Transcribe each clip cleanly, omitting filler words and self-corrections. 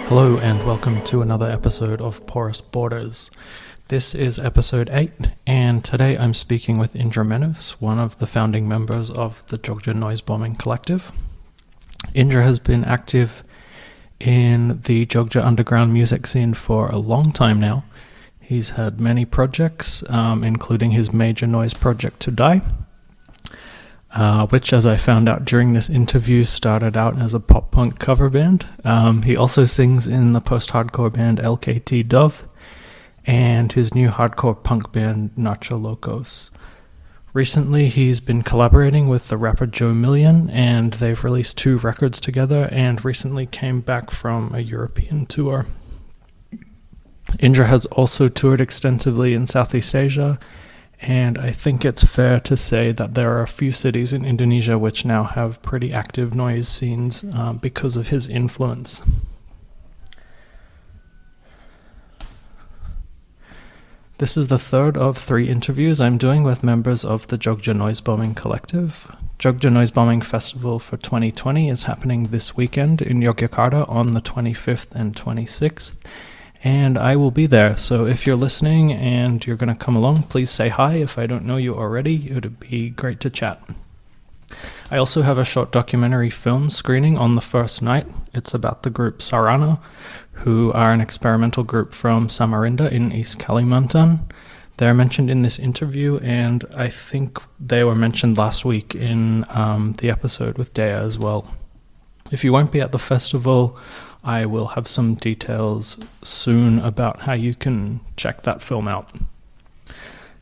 Hello and welcome to another episode of Porous Borders. This is episode 8 and today I'm speaking with Indra Menus, one of the founding members of the Jogja Noise Bombing collective. Indra has been active in the Jogja underground music scene for a long time now. He's had many projects, including his major noise project To Die, which, as I found out during this interview, started out as a pop-punk cover band. He also sings in the post-hardcore band LKTDOV and his new hardcore punk band Narcholocos. Recently, he's been collaborating with the rapper Joe Million, and they've released 2 records together and recently came back from a European tour. Indra has also toured extensively in Southeast Asia, and I think it's fair to say that there are a few cities in Indonesia which now have pretty active noise scenes because of his influence. This is the third of 3 interviews I'm doing with members of the Jogja Noise Bombing collective. Jogja Noise Bombing Festival for 2020 is happening this weekend in Yogyakarta on the 25th and 26th. And I will be there, so if you're listening and you're going to come along, please say hi. If I don't know you already, it would be great to chat. I also have a short documentary film screening on the first night. It's about the group Sarana, who are an experimental group from Samarinda in East Kalimantan. They're mentioned in this interview, and I think they were mentioned last week in the episode with Dea as well. If you won't be at the festival, I will have some details soon about how you can check that film out.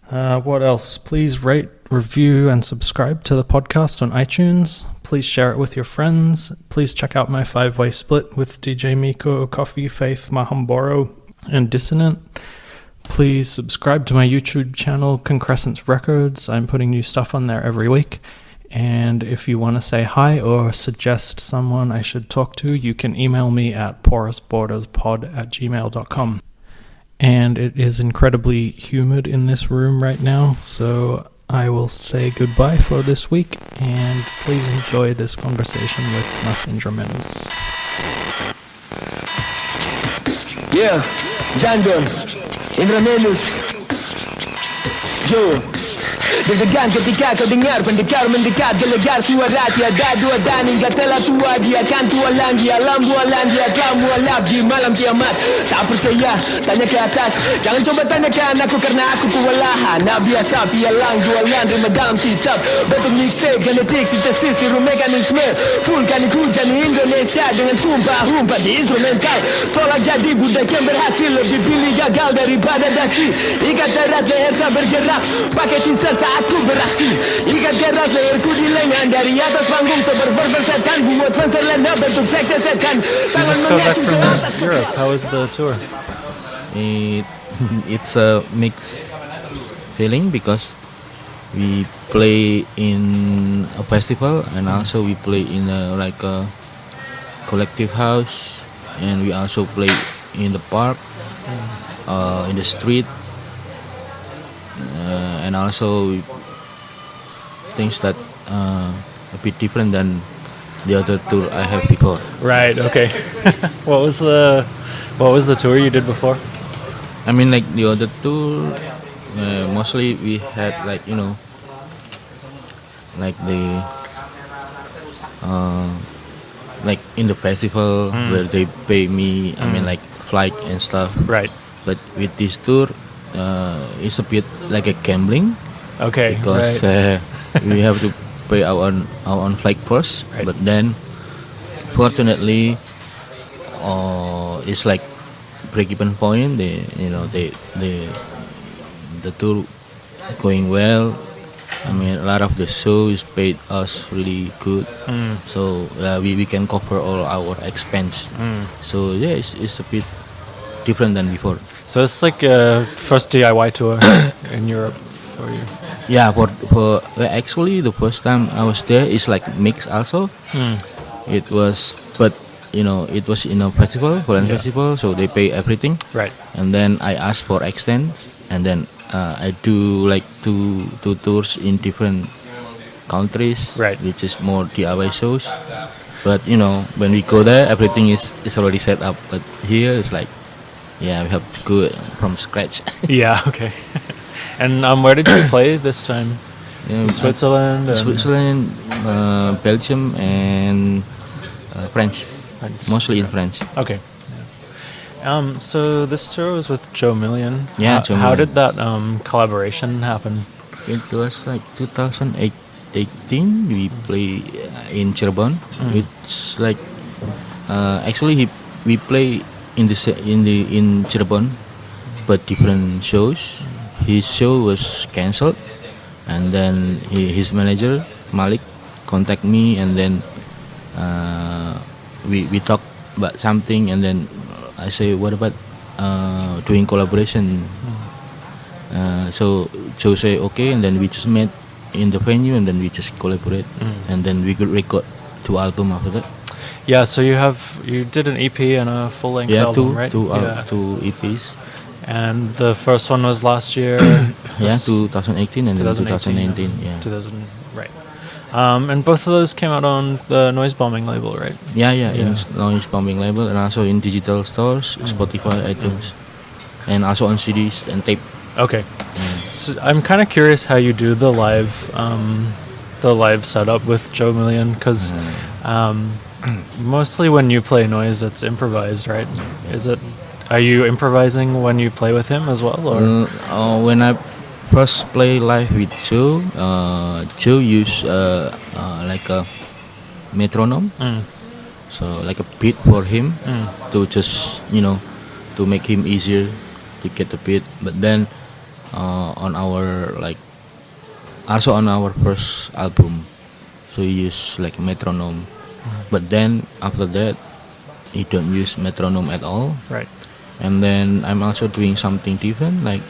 What else? Please rate, review, and subscribe to the podcast on iTunes. Please share it with your friends. Please check out my 5-way split with DJ Miko, Coffee, Faith, Mahamboro, and Dissonant. Please subscribe to my YouTube channel, Concrescence Records. I'm putting new stuff on there every week. And if you want to say hi or suggest someone I should talk to, you can email me at porousborderspod@gmail.com. And it is incredibly humid in this room right now, so I will say goodbye for this week, and please enjoy this conversation with Mas Indra Menus. Yeah, Jandon, Indra Menus, Joe. Deg-degan ketika kau dengar pendekar mendekat, gelegar suara tiada dua dan hingga telah tua dia akan tua lagi. Alam bualan dia telah mualaf di malam kiamat. Tak percaya, tanya ke atas. Jangan coba tanyakan aku karena aku kewalahan. Nak biasa pialang jualan rima dalam kitab. Bentuk mixtape, genetik, sintesis, tiru mekanisme. Fullkan hujan di Indonesia dengan sumpah humpat di instrumental. Tolak jadi budak yang berhasil, lebih pilih gagal daripada dasi. Ikat erat leher tak bergerak, pakai tinsel aku beraksi. Ikat keras leherku di lengan, dari atas panggung seberver setan, buat fans lena bentuk sekte setan. You just got back from Europe. How was the tour? It's a mixed feeling because we play in a festival and also we play in a collective house, and we also play in the park, in the street. And also things that a bit different than the other tour I have before. Right. Okay. What was the tour you did before? I mean, like the other tour, mostly we had like the like in the festival where they pay me. I mean, like flight and stuff. Right. But with this tour, it's a bit like a gambling. Okay. Because we have to pay our own flight first. Right. But then, fortunately, it's like break-even point. The tour going well. I mean, a lot of the shows paid us really good. So we can cover all our expense. So yeah, it's a bit different than before. So it's like a first DIY tour in Europe for you. Yeah, for actually the first time I was there, it's like mixed also. It was, but it was in a festival, foreign festival, so they pay everything. Right. And then I asked for extend, and then I do like two tours in different countries, right, which is more DIY shows. But when we go there, everything is already set up. But here it's like, yeah, we have to go from scratch. Yeah, okay. And where did you play this time? Switzerland? Switzerland, Belgium, and French. French. Mostly in French. Okay. Yeah. So this tour was with Joe Million. Yeah, How, Joe how Million. did that collaboration happen? It was like 2018. We play in Cirebon. It's like actually we play in Cirebon, but different shows. His show was cancelled, and then his manager Malik contact me, and then we talk about something, and then I say, what about doing collaboration? So Joe say okay, and then we just met in the venue, and then we just collaborate, and then we could record 2 albums after that. Yeah, so you did an EP and a full length album, right? Two EPs. And the first one was last year. Yeah, 2018 and then 2019. Yeah. 2000, right. And both of those came out on the Noise Bombing label, right? Yeah, in Noise Bombing label, and also in digital stores, Spotify, iTunes, and also on CDs and tape. Okay. So I'm kind of curious how you do the live setup with Joe Million, because mostly when you play noise, it's improvised, right? Are you improvising when you play with him as well, or? When I first play live with Joe, Joe used like a metronome, so like a beat for him to just to make him easier to get the beat. But then on our also on our first album, so he used like metronome. But then after that, he don't use metronome at all. Right. And then I'm also doing something different. Like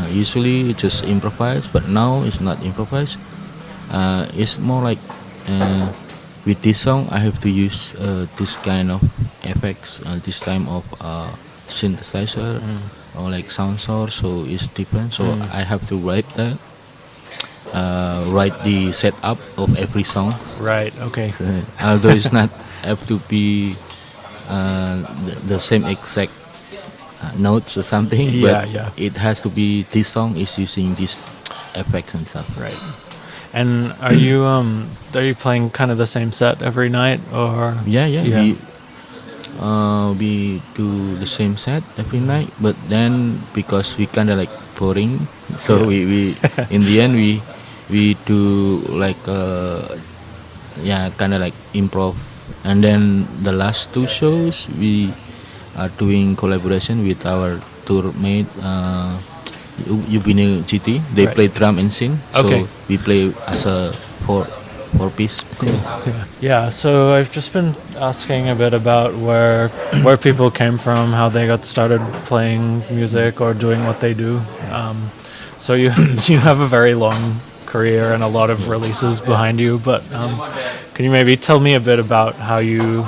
usually it's just improvise, but now it's not improvise. It's more like with this song I have to use this kind of effects, this time of synthesizer or like sound source. So it's different. So I have to write that. Write the setup of every song. Right. Okay. So, although it's not have to be the same exact notes or something, but it has to be this song is using this effects and stuff. Right. And are you playing kind of the same set every night, or? Yeah. We do the same set every night, but then because we kind of like boring, so we in the end we do like kind of like improv. And then the last 2 shows we are doing collaboration with our tour mate Ubine GT. They play drum and sing, so we play as a four piece. Yeah, so I've just been asking a bit about where people came from, how they got started playing music or doing what they do. So you have a very long career and a lot of releases behind you, but can you maybe tell me a bit about how you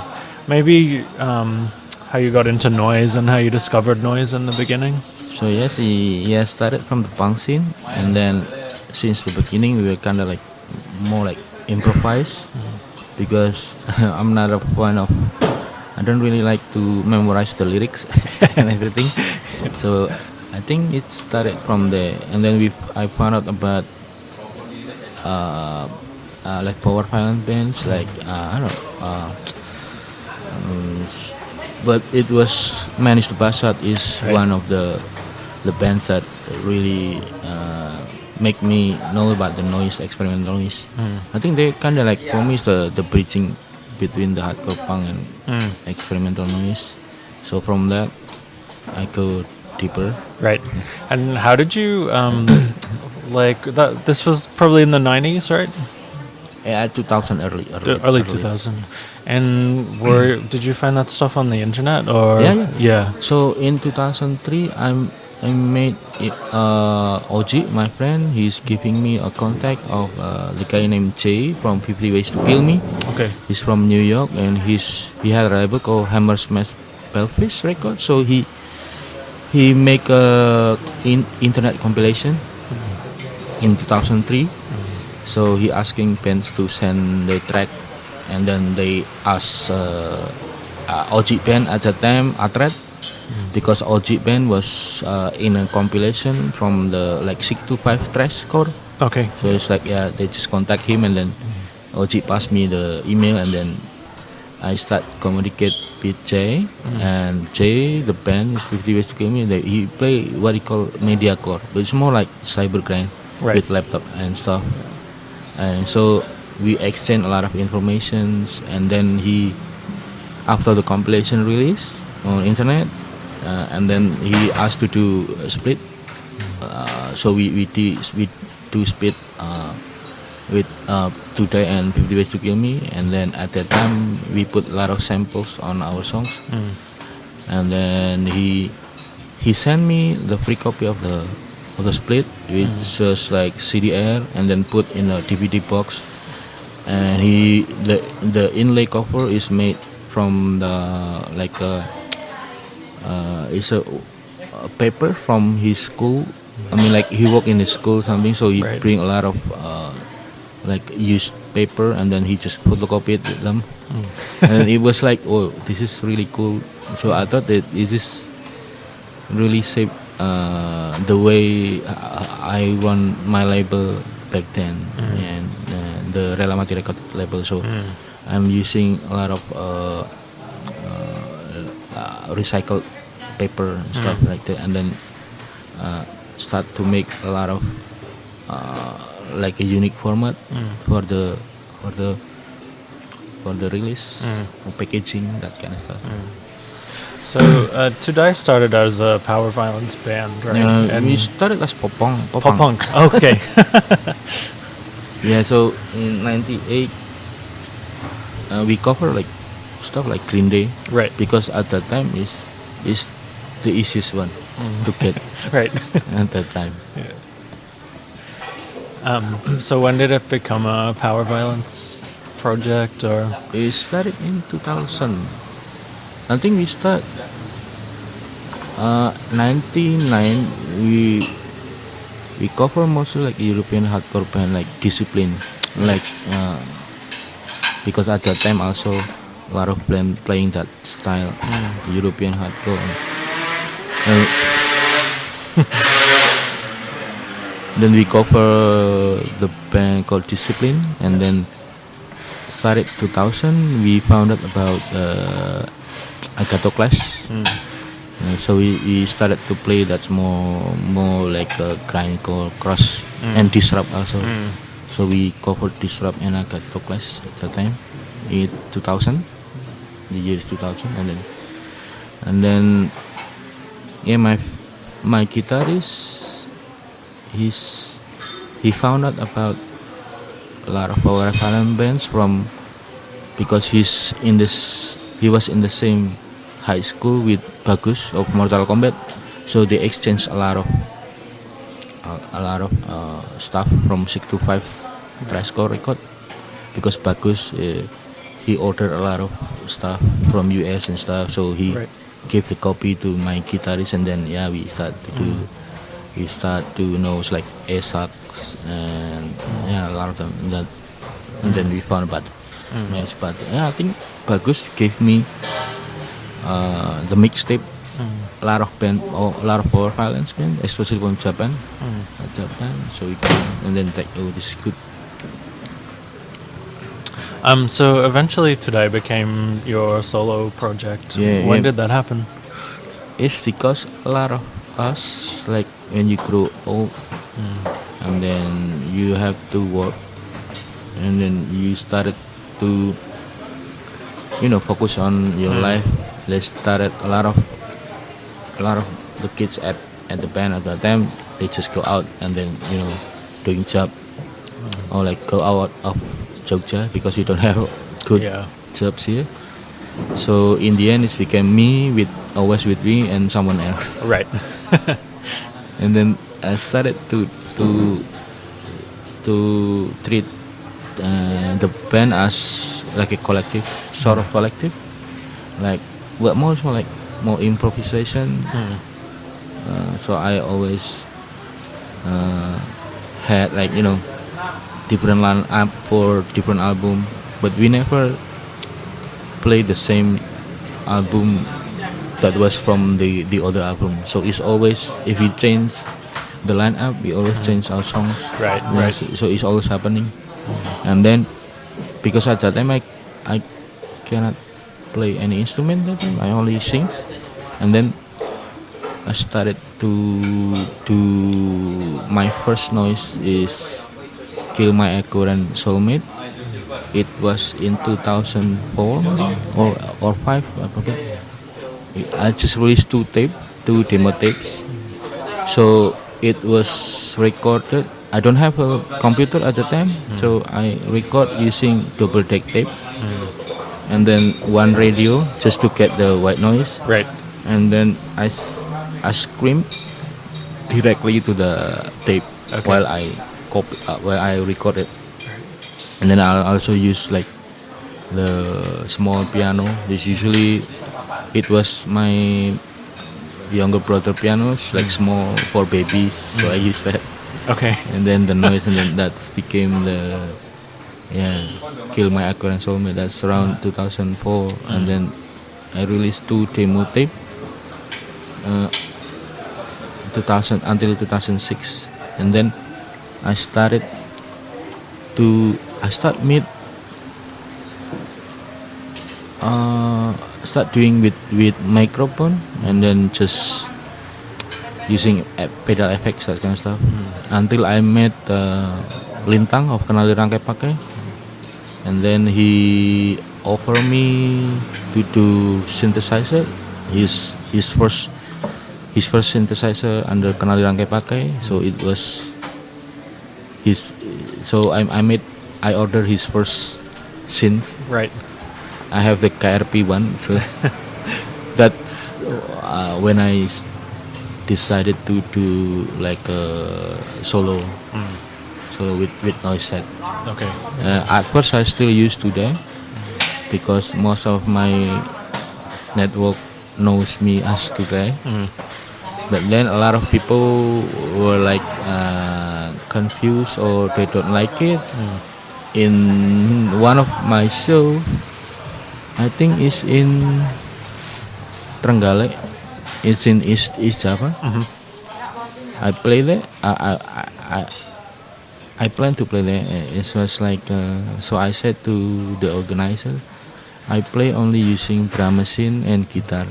got into noise and how you discovered noise in the beginning? So yes, he started from the punk scene, and then since the beginning we were kind of like more like improvise, because I'm not a fan of, I don't really like to memorize the lyrics and everything. So I think it started from there, and then I found out about like power violent bands, like I don't know, but it was Manish the Bastard is one of the bands that really make me know about the noise, experimental noise. I think they kind of like, for me, is the bridging between the hardcore punk and experimental noise. So from that I go deeper. Right. And how did you like that? This was probably in the 90s, right? Yeah, 2000, early 2000. And did you find that stuff on the internet, or? Yeah. So in 2003 I made OG, my friend. He's giving me a contact of the guy named Jay from 50 Ways to Kill Me. Okay. He's from New York, and he had a label called Hammer Smash Pelvis Records. So he make a internet compilation in 2003. So he asking bands to send the track and then they asked OG band at the time, Atret, because OG band was in a compilation from the like 625 trash core. Okay. So it's like, yeah, they just contact him, and then OG passed me the email, and then I start communicate with Jay, and Jay, the band is 50 Ways to Kill Me. He play what he call media core, but it's more like cyber grind with laptop and stuff. And so we exchange a lot of informations, and then he, after the compilation release on internet, and then he asked to do a split. So we do split with Today and 50 Ways to Kill Me, and then at that time we put a lot of samples on our songs, and then he sent me the free copy of the split, which was like CDR, and then put in a DVD box, and the inlay cover is made from the like it's a paper from his school. I mean, like he worked in his school something, so he bring a lot of like used paper, and then he just photocopied them, and it was like, oh, this is really cool. So I thought that it is really saved the way I run my label back then, and the Relamati record label. So I'm using a lot of recycled paper and stuff like that, and then start to make a lot of like a unique format for the release, or packaging, that kind of stuff. So Today started as a power violence band, right? And we started as pop punk. Okay. Yeah, so in '98 we cover like stuff like Green Day, Right. because at that time is the easiest one to get Right. at that time. So when did it become a power violence project, or? We started in 2000. I think we start 99. We cover mostly like European hardcore band like Discipline, like because at that time also a lot of band playing that style, European hardcore. Then we cover the band called Discipline, and then started 2000. We found out about Clash. So we started to play that's more like a grindcore, cross, and disrupt also. So we covered disrupt and Clash at that time in 2000, the year is 2000, and then yeah, my guitarist, he found out about a lot of power violence bands because he was in the same high school with Bagus of Mortal Kombat, so they exchanged a lot of stuff from 625 Trashcore record, because Bagus he ordered a lot of stuff from US and stuff, so he gave the copy to my guitarist, and then yeah, we start to know it's like A-Sax and yeah, a lot of them, and then we found about yes, but yeah, I think Bagus gave me the mixtape, a lot of power violence band, especially from Japan at that time. So we came, and then like, oh, this is good. So eventually Today became your solo project. When did that happen? It's because a lot of us, like when you grow old, and then you have to work, and then you started to focus on your life. They started a lot of the kids at the band at that time, they just go out and then doing job, or like go out of Jogja because you don't have good jobs here. So in the end, it became me always with me and someone else. Right. And then I started to treat the band as like a collective, sort of collective, like more improvisation. So I always had like different line up for different album, but we never play the same album that was from the other album. So it's always, if we change the lineup, we always change our songs. Right, Yeah, right. So it's always happening. And then because at that time I cannot play any instrument that time. I only sing. And then I started to do my first noise is Kill My Echo and Soulmate. It was in 2004 maybe, or 5, I forget. I just released two demo tapes. So it was recorded. I don't have a computer at the time, so I record using double deck tape, and then one radio just to get the white noise. Right. And then I scream directly to the tape while I while I record it. And then I'll also use like the small piano. This usually it was my younger brother pianos, like small for babies. So I use that. Okay. And then the noise, and then that became the Kill My Echo and Soulmate. That's around 2004, and then I released 2 demo tape. 2000 until 2006, and then I start start doing with microphone, and then just using pedal effects, that kind of stuff, until I met Lintang of Kenali Rangkai Pakai, and then he offered me to do synthesizer, his first synthesizer under Kenali Rangkai Pakai. So it was I ordered his first synth. Right. I have the KRP one, so that's when I decided to do like a solo with noise set. Okay. At first I still use today because most of my network knows me as today. But then a lot of people were like confused, or they don't like it. In one of my show, I think it's in Trenggalek, it's in East Java. I play there. I plan to play there. It was like so I said to the organizer, I play only using drum machine and guitar.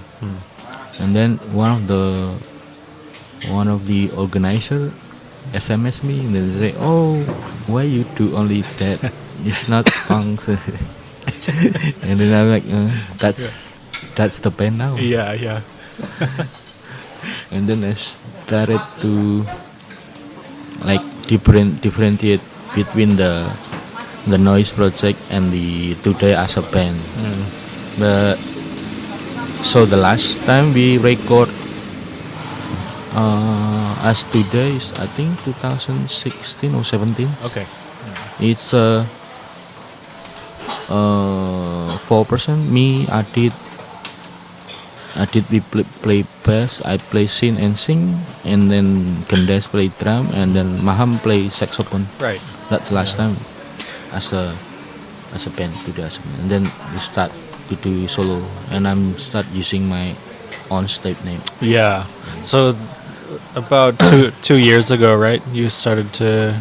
And then one of the organizer SMS me, and then say, "Oh, why you do only that? It's not punk." And then I'm like, that's the band now. Yeah. And then I started to like differentiate between the noise project and the today as a band. But so the last time we record as today is I think 2016 or 17. Okay. It's 4%. Me, Adit we play bass, I play synth and sing, and then Gendes play drum, and then Maham play saxophone. Right. That's last time as a band today as a band. And then we start to do solo, and I'm start using my own stage name. Yeah. So about two years ago, right? You started to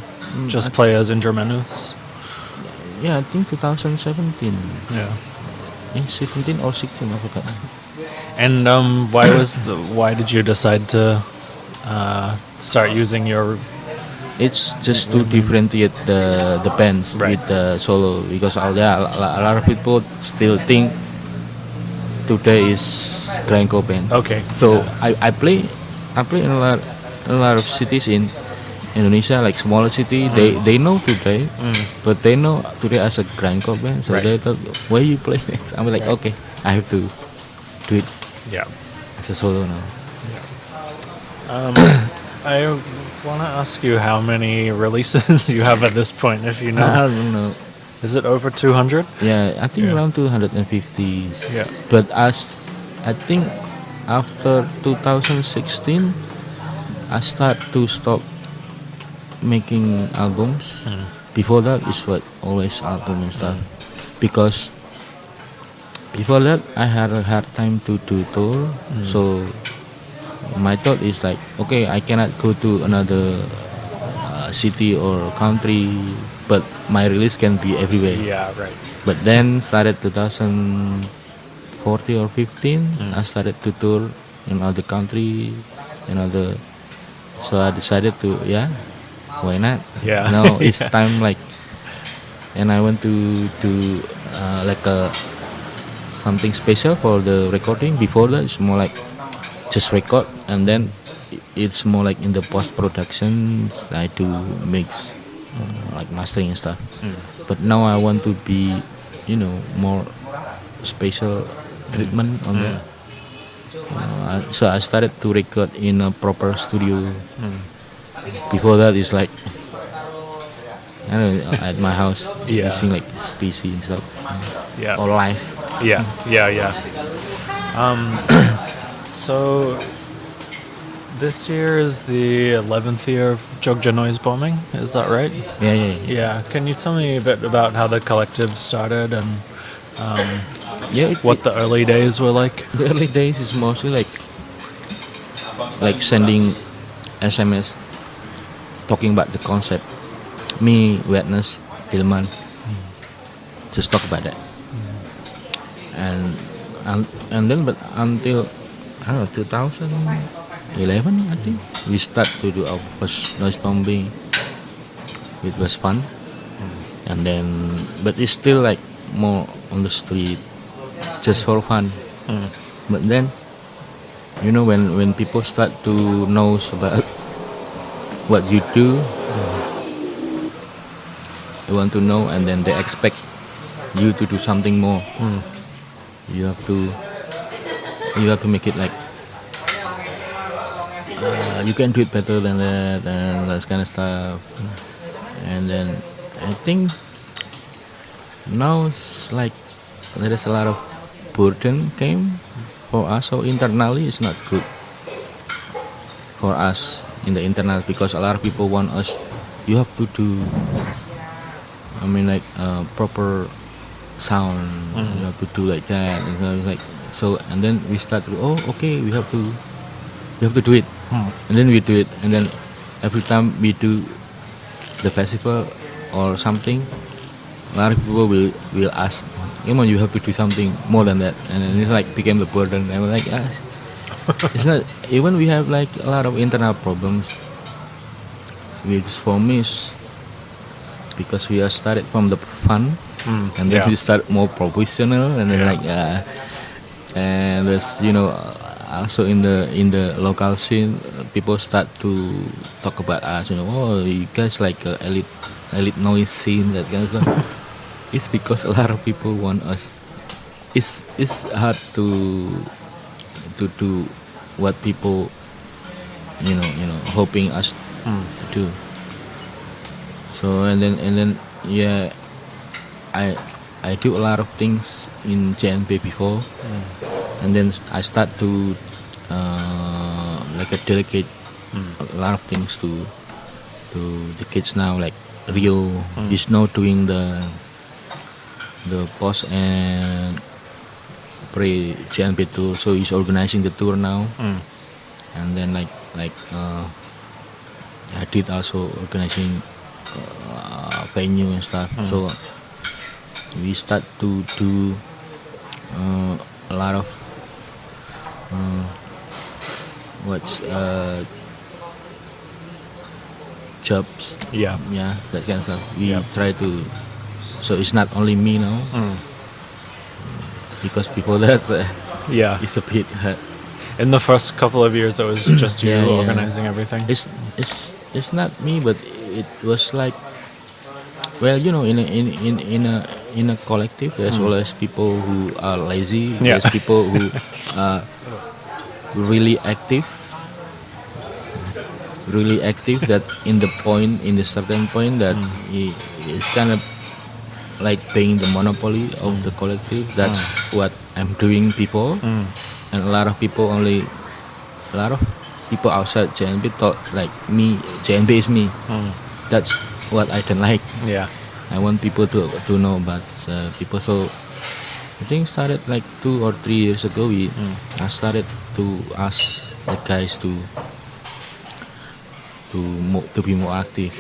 just play as Indra Menus. Yeah, I think 2017. Yeah. 17 or 16, I forgot. And why did you decide to start using your? It's just to differentiate the bands with the solo, because a lot of people still think today is grindcore band. Okay. So I play in a lot of cities in Indonesia, like smaller city. They know today, but they know today as a grindcore band. So they thought, where you play next? I'm like, okay, I have to do it. Yeah. As a solo now. I want to ask you how many releases you have at this point, if you know. I don't know. Is it over 200? Yeah, I think around 250. Yeah. But as I think after 2016, I start to stop making albums. Before that is what always album and stuff. because before that I had a hard time to do tour. So my thought is like, okay, I cannot go to another city or country, but my release can be everywhere. Yeah, right. But then started 2014 or 15, I started to tour in other country, in other. So I decided to, why not? Yeah. Now it's time, like, and I want to do like something special for the recording. Before that, it's more like just record, and then it's more like in the post production I do mix, like mastering and stuff. But now I want to be, more special treatment on that. So I started to record in a proper studio. Before that, it's like, I don't know, at my house, Yeah. using like PC and stuff, Yeah. or live. Yeah. So this year is the 11th year of Jogja Noise Bombing. Is that right? Yeah. Yeah. Can you tell me a bit about how the collective started and what the early days were like? The early days is mostly like sending SMS, talking about the concept. Me, Witness, Hilman, just talk about that. And then, but until I don't know, 2011, I think we start to do our first noise bombing. It was fun, and then, but it's still like more on the street, just for fun. But then, when people start to know about what you do, they want to know, and then they expect you to do something more. You have to make it like, you can do it better than that, and that kind of stuff. And then I think now it's like there is a lot of burden came for us. So internally it's not good for us in the internal, because a lot of people want us, you have to do, like proper sound, you have to do like that, and so it's like, and then we start to, okay, we have to do it, and then we do it, and then every time we do the festival or something, a lot of people will ask, you have to do something more than that, and then it's like became the burden. And we're like, it's not, even we have like a lot of internal problems with this formis, because we are started from the fun, and then we start more professional, and then and there's also in the local scene, people start to talk about us, you guys like elite noise scene, that kind of stuff. It's because a lot of people want us. It's hard to do what people hoping us to do. So and then I do a lot of things in JNP before, and then I start to like delegate a lot of things to the kids now. Like Rio is now doing the post and pre JNP tour, so he's organizing the tour now. And then like I did also organizing venue and stuff. So we start to do a lot of jobs. Yeah, that kind of stuff. We try to. So it's not only me now. Because before that, it's a bit hard. In the first couple of years, it was just you organizing everything. It's not me, but it was like, well, in a collective, there's always people who are lazy. There's people who are really active. That in the certain point that it's kind of like paying the monopoly of the collective. That's what I'm doing before. And a lot of people outside JNB thought like me, JNB is me. That's what I don't like. I want people to know about people. So I think started like 2 or 3 years ago. I started to ask the guys to be more active.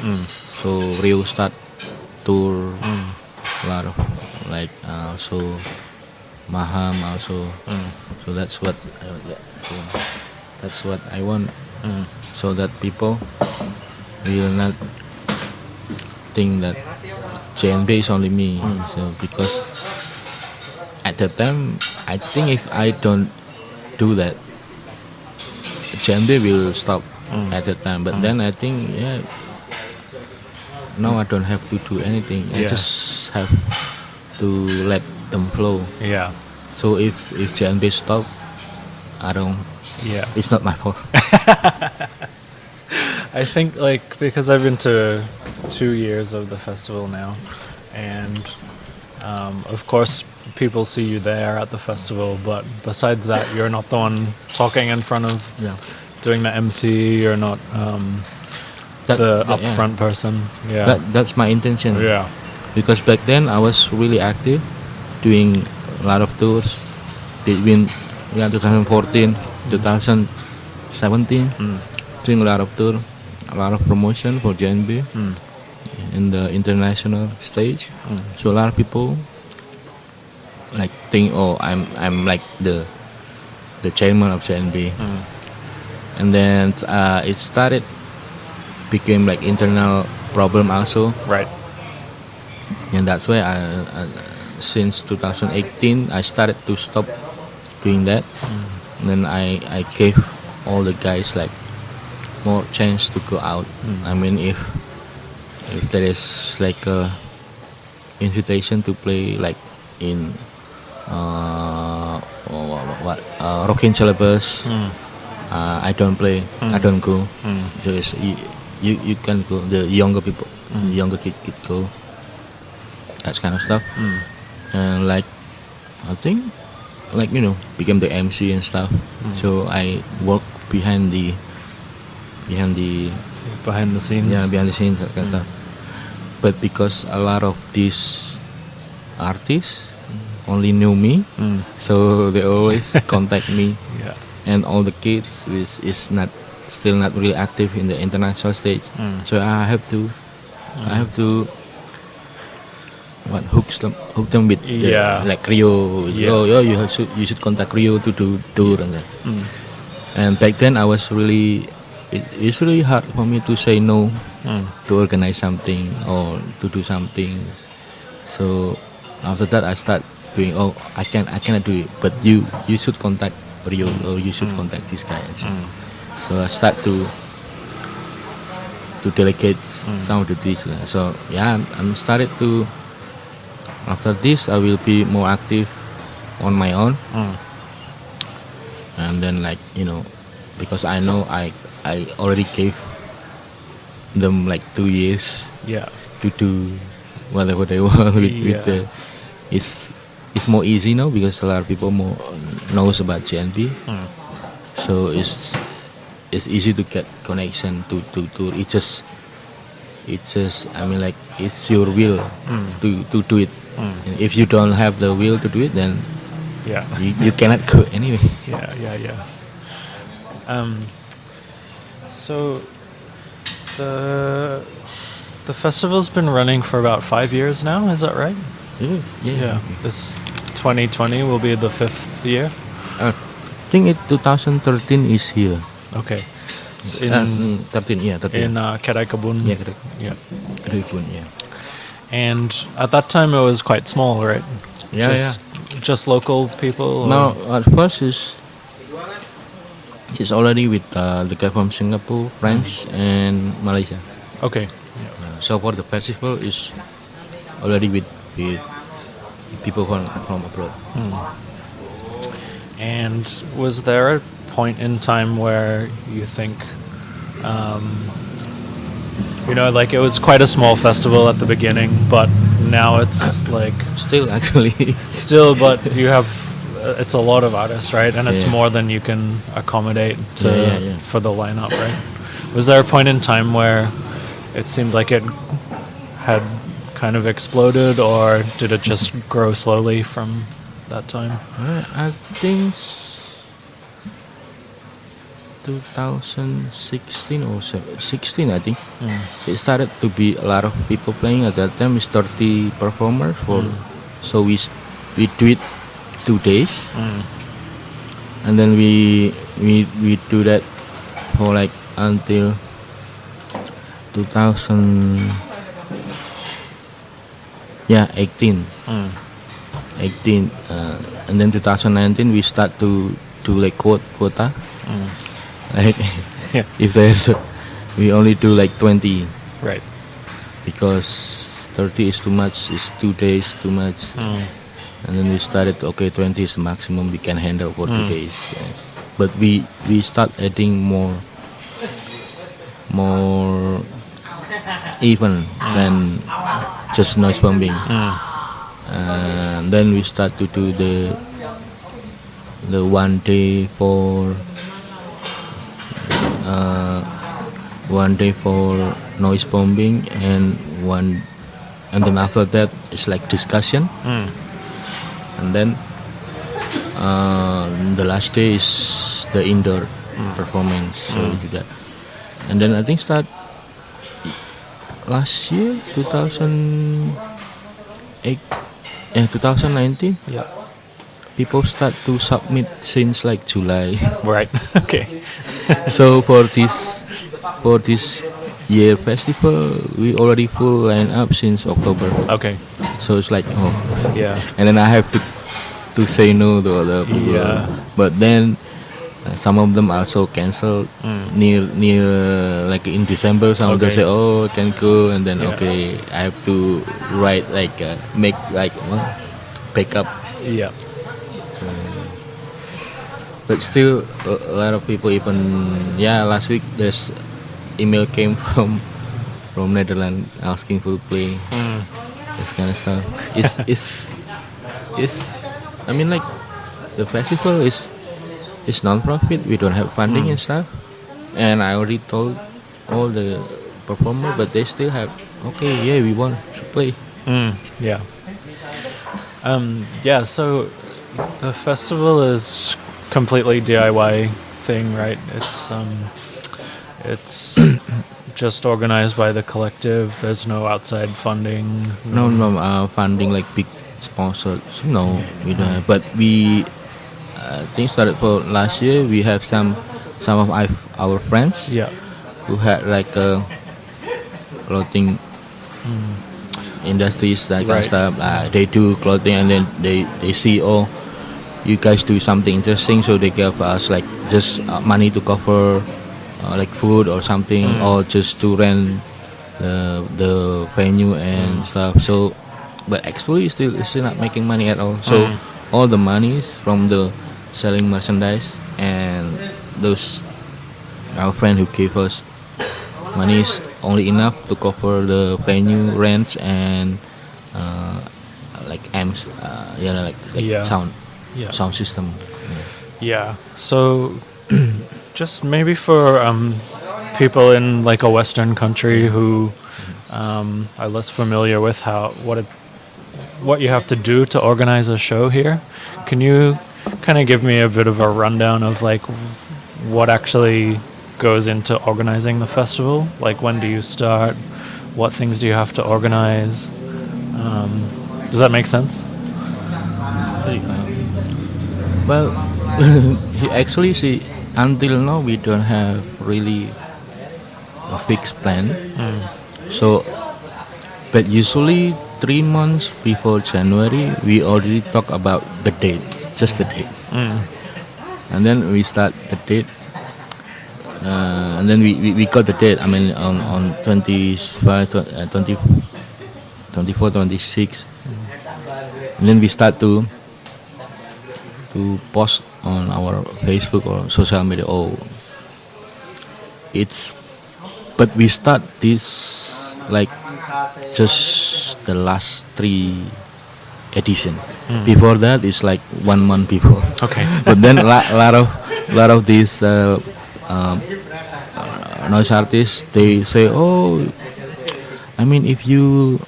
So Rio start tour a lot of like also Maham also. So that's what that's what I want. So that people will not think that JNB is only me. So because at that time I think if I don't do that, JNB will stop at that time. But then I think now I don't have to do anything. I just have to let them flow. Yeah. So if JNB stop, I don't. Yeah. It's not my fault. I think like because I've been to 2 years of the festival now, and of course people see you there at the festival, but besides that, you're not the one talking in front of doing the MC. You're not the upfront person. Yeah. That's my intention. Yeah. Because back then I was really active, doing a lot of tours between 2014, 2017, doing a lot of tour, a lot of promotion for JNB in the international stage. So a lot of people like think, oh, I'm like the chairman of JNB, and then it started became like internal problem also. Right. And that's why I since 2018 I started to stop doing that. And then I gave all the guys like more chance to go out. I mean, if there is like a invitation to play like in Rockin' Syllabus, I don't play. I don't go. Because you can go. The younger people, the younger kid go. That kind of stuff. And like I think like became the MC and stuff. So I work behind the scenes. Yeah, behind the scenes, that kind of stuff. But because a lot of these artists only knew me, so they always contact me. Yeah. And all the kids is still not really active in the international stage. So I have to hook them with like Rio. You should contact Rio to do tour and that. And back then I was really it's really hard for me to say no to organize something or to do something. So after that I start doing, I cannot do it, but you should contact Rio or you should contact this guy. So I start to delegate some of the things. So I'm started to. After this, I will be more active on my own, and then because I know I already gave them like 2 years to do whatever they want with the. It's more easy now because a lot of people more knows about JNB, so it's easy to get connection to it's just I mean like it's your will to do it. If you don't have the will to do it, then you cannot go anyway. So the festival's been running for about 5 years now, is that right? Yeah. This 2020 will be the 5th year. I think 2013 is here. Okay. So 13. In Kedai Kebun. Kedai Kebun, And at that time it was quite small, right? Just local people? No, at first it's already with the guy from Singapore, France, and Malaysia. Okay. So for the festival is already with people from abroad. And was there a point in time where you think like it was quite a small festival at the beginning, but now it's like still actually but you have it's a lot of artists, right? And it's more than you can accommodate for the lineup, right? Was there a point in time where it seemed like it had kind of exploded, or did it just grow slowly from that time? I think 2016 or 16, I think. It started to be a lot of people playing at that time. It's 30 performers so we do it 2 days, and then we do that for like until 2000. Yeah, 18. 18. And then 2019 we start to do like quota. Like Yeah. if there's we only do like 20 Right. because 30 is too much. It's 2 days too much. And then we started, okay, 20 is the maximum we can handle for 2 days. Yeah. But we start adding more even than just noise bombing. And then we start to do the 1 day for 1 day for noise bombing, and then after that it's like discussion. And then the last day is the indoor performance. So we do that. And then I think start last year 2019 Yeah. people start to submit since like July. Right. Okay. So for this year festival we already full line up since October. Okay. So it's like, oh Yeah. and then I have to say no to other people. Yeah. But then some of them also cancelled near like in December. Some of them Okay. say, oh, I can go, and then Yeah. okay, I have to write like make like backup. Yeah. But still a lot of people, even last week there's email came from Netherlands asking for play this kind of stuff. It's I mean, like, the festival is non-profit. We don't have funding and stuff, and I already told all the performers, but they still have, okay, yeah, we want to play. Yeah. Yeah, so the festival is completely DIY thing, right? It's just organized by the collective. There's no outside funding. No funding like big sponsors. No, we don't have. But we think started for last year. We have some of our friends Yeah. who had like clothing industries, that kind of Right. stuff. They do clothing, and then they see, oh, you guys do something interesting, so they give us like just money to cover like food or something, or just to rent the venue and stuff. So, but actually still not making money at all. So all the money is from the selling merchandise, and those our friend who gave us money is only enough to cover the venue rents and like amps, like Yeah. sound Yeah. sound system. Yeah. So, just maybe for people in like a Western country who are less familiar with what you have to do to organize a show here, can you kind of give me a bit of a rundown of like what actually goes into organizing the festival? Like, when do you start? What things do you have to organize? Does that make sense? Well, actually, see, until now we don't have really a fixed plan. So, but usually 3 months before January, we already talk about the date, just the date, and then we start the date, and then we got the date. I mean, on 25, 20, 24, 26, and then we start to post on our Facebook or social media. Oh, but we start this like just the last 3 edition. Before that is like 1 month before. Okay. But then a lot of these noise artists, they say, oh, I mean, if you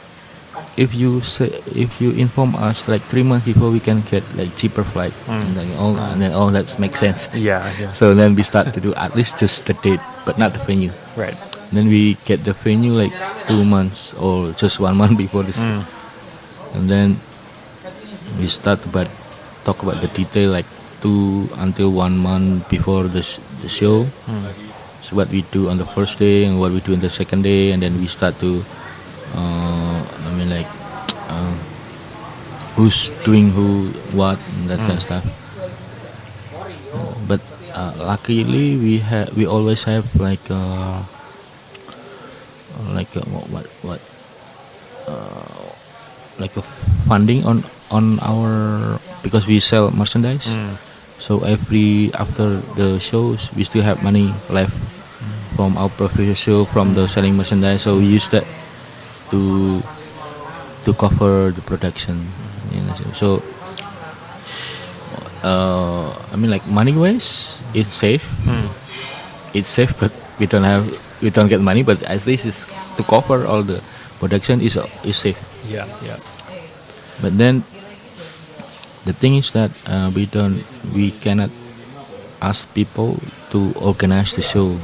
if you inform us like 3 months before, we can get like cheaper flight, and then all that makes sense. Yeah. So then we start to do at least just the date, but not the venue. Right. Then we get the venue like 2 months or just 1 month before this, and then we start to talk about the detail like 2 until 1 month before the show. So what we do on the first day and what we do on the second day, and then we start to, who's doing who what and that kind of stuff. But luckily we always have like what like a funding on our, because we sell merchandise. So after the shows we still have money left from our previous show from the selling merchandise. So we use that to cover the production. So like money wise, it's safe. It's safe, but we don't get money. But at least it's to cover all the production is safe. Yeah. But then the thing is that we cannot ask people to organize the show.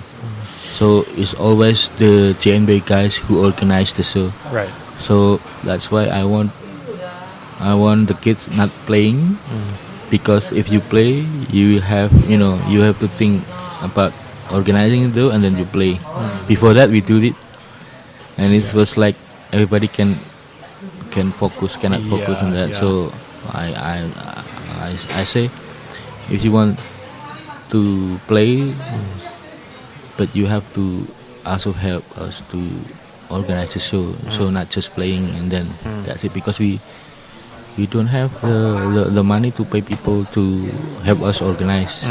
So it's always the JNB guys who organize the show. Right. So that's why I want the kids not playing, because if you play, you have to think about organizing it, and then you play. Before that, we do it, and it was like everybody cannot focus on that. Yeah. So I say, if you want to play, but you have to also help us to organize the show. So not just playing and then that's it, because we don't have the money to pay people to help us organize.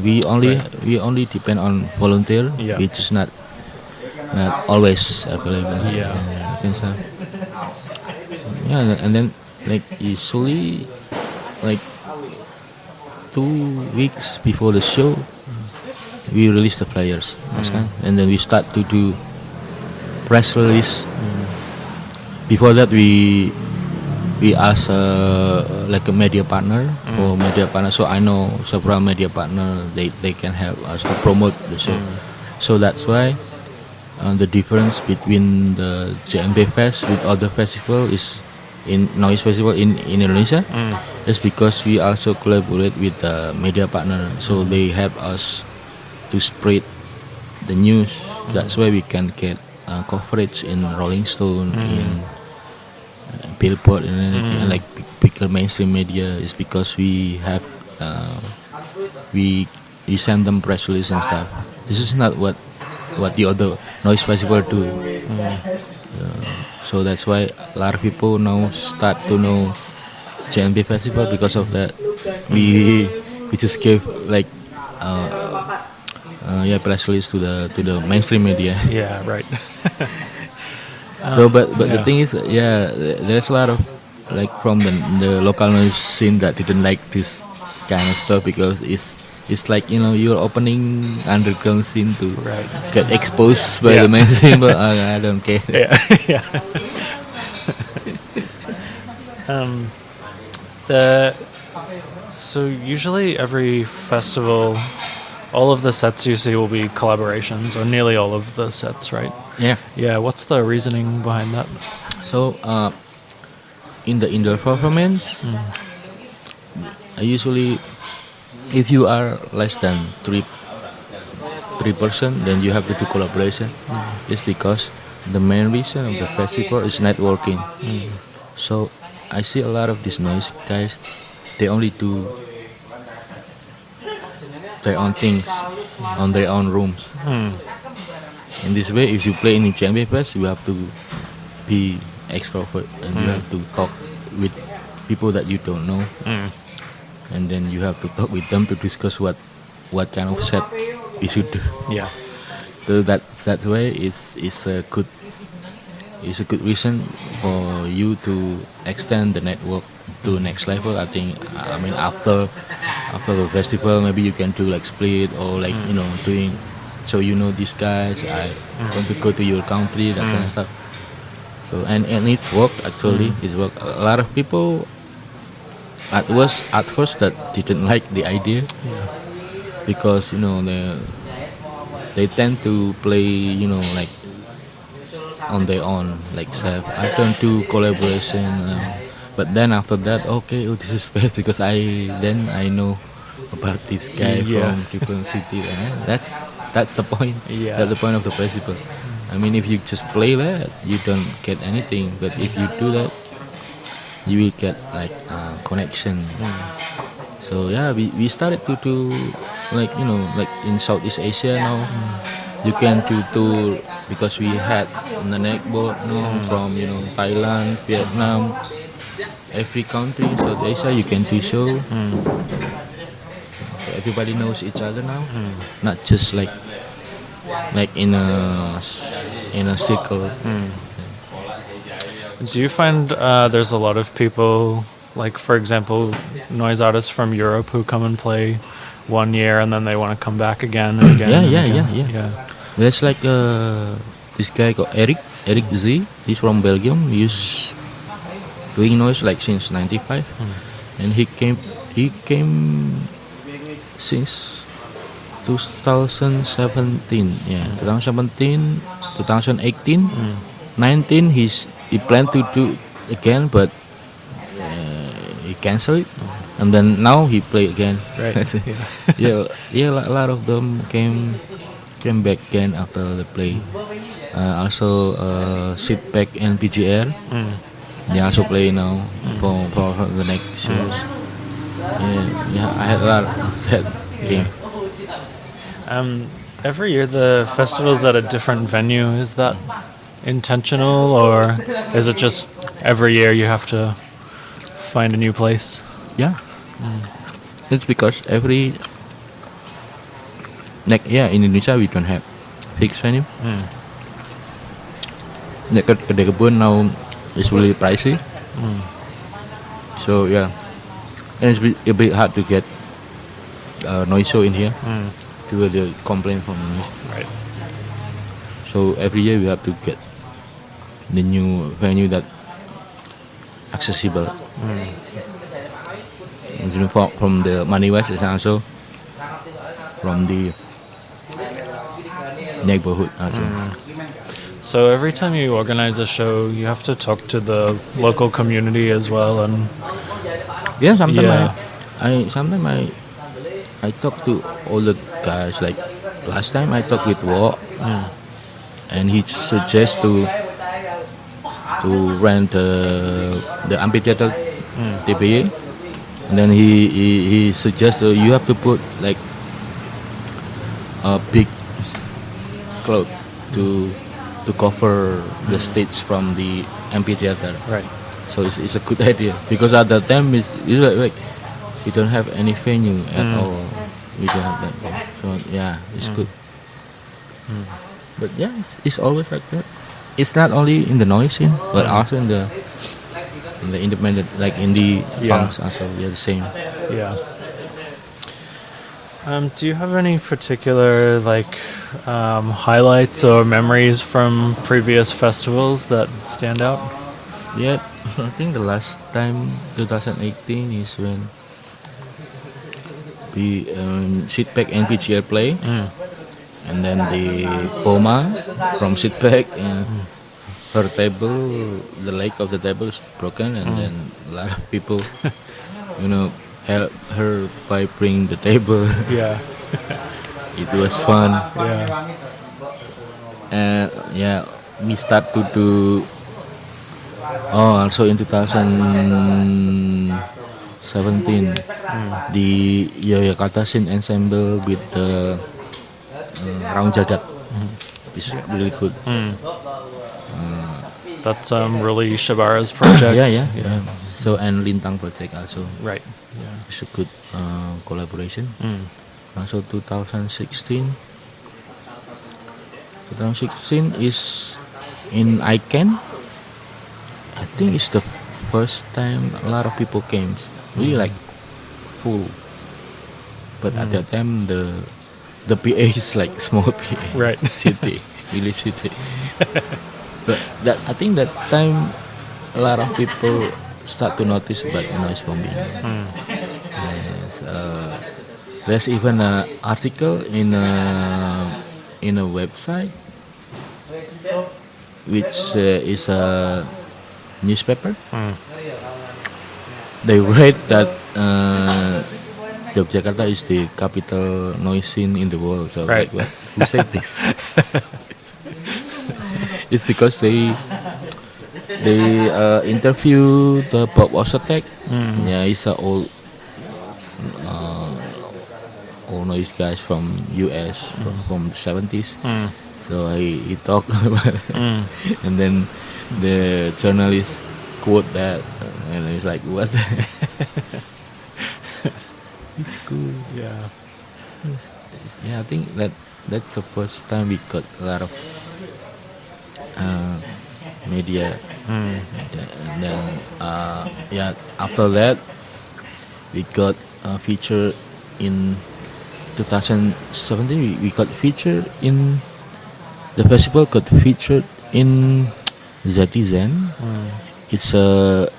We only depend on volunteer, which is not always available. And stuff. And then like usually like 2 weeks before the show we release the flyers, and then we start to do press release. Before that we ask like a media partner or media partner. So I know several media partner, they can help us to promote the show. So that's why the difference between the JMB Fest with other festival is in noise festival in Indonesia is because we also collaborate with the media partner, so they help us to spread the news. That's why we can get coverage in Rolling Stone, in Billboard, and anything, and like bigger mainstream media, is because we have we send them press release and stuff. This is not what the other noise festival do. So that's why a lot of people now start to know JNB Festival because of that. We just gave like press release to the mainstream media. Yeah, right. So but the thing is, there's a lot of like from the local noise scene that didn't like this kind of stuff, because it's like you're opening underground scene to get exposed by the mainstream. But I don't care. So usually every festival, all of the sets you see will be collaborations, or nearly all of the sets, right? Yeah. What's the reasoning behind that? So in the indoor performance, I usually, if you are less than three person, then you have to do collaboration. It's because the main reason of the festival is networking. So I see a lot of these noise guys, they only do their own things on their own rooms. In this way, if you play in the JMB Fest, you have to be extrovert, and you have to talk with people that you don't know, and then you have to talk with them to discuss what kind of set you should do. Yeah. So that way is a good reason for you to extend the network to next level. I mean after the festival, maybe you can do like split, or like doing, so these guys, I want to go to your country, that kind of stuff. So and it's worked actually. It worked. A lot of people at first that didn't like the idea because they tend to play like on their own like self. I don't do collaboration. But then after that, okay, this is best because I know about this guy Yeah. from different city. That's the point. Yeah. That's the point of the festival. I mean, if you just play that, you don't get anything. But if you do that, you will get like connection. So yeah, we started to do like like in Southeast Asia now. You can do tour because we had the neck boat from Thailand, Vietnam, every country in South Asia. You can do show. So everybody knows each other now. Not just like in a circle. Do you find there's a lot of people, like for example, noise artists from Europe who come and play 1 year and then they want to come back again and again? Yeah. There's like this guy called Eric Z. He's from Belgium. He's doing noise like since '95, and he came since 2017. Yeah, 2017, 2018, 19. He planned to do again, but he canceled it, and then now he play again. Right. Yeah. A lot of them came back again after the play. Also, Sit Back and PGR. They also play now for the next shows. Yeah, I had a lot of that game. Every year the festival's at a different venue. Is that intentional, or is it just every year you have to find a new place? Yeah, it's because in Indonesia we don't have fixed venue. The kebun now is really pricey. So yeah, and it's a bit hard to get noise show in here. People will complain from me. Right. So every year we have to get the new venue that accessible. From the Money West is also from the neighborhood also. So every time you organize a show, you have to talk to the local community as well, and Yeah, sometimes Yeah. I talk to all the guys. Like last time I talked with Wo, and he suggests to rent the amphitheater TPA, and then he suggests you have to put like a big cloth to cover the stage from the amphitheater. right. So it's a good idea because at that time it's like we don't have any venue at all. We don't have that. So yeah, it's good. But yeah, it's always like that. It's not only in the noise scene, but also in the independent, like indie punks also. Yeah, the same. Yeah. Do you have any particular highlights or memories from previous festivals that stand out? Yeah, I think the last time 2018 is when we Sitback and PGR play, and then the Poma from Sitback and her table, the leg of the table is broken, and then a lot of people, help her by bring the table. Yeah. It was fun. Yeah. And yeah, we start to do. Oh, also in 2017, the Yogyakarta Scene Ensemble with the Raung Jagat is really good. That's really Shabara's project. Yeah. So and Lintang project also. Right. Yeah. It's a good collaboration. Also 2016 is in ICANN. I think it's the first time a lot of people came. Really like full. But at that time the PA is like small PA. Right. City. Really city. But that I think that time a lot of people start to notice about noise bombing. Yes, there's even an article in a website which is a newspaper. They write that Yogyakarta is the capital noise scene in the world. So Right. like, what? Who said this? It's because they interview the Bob Osatek. Yeah, he's an old noise guys from US from the 70s. So he talked about it. And then the journalist quote that, and it's like, what? It's cool. Yeah. Yeah, I think that's the first time we got a lot of media. And then yeah, after that we got a feature in 2017. We got featured in the festival. Got featured in Zetizen. It's a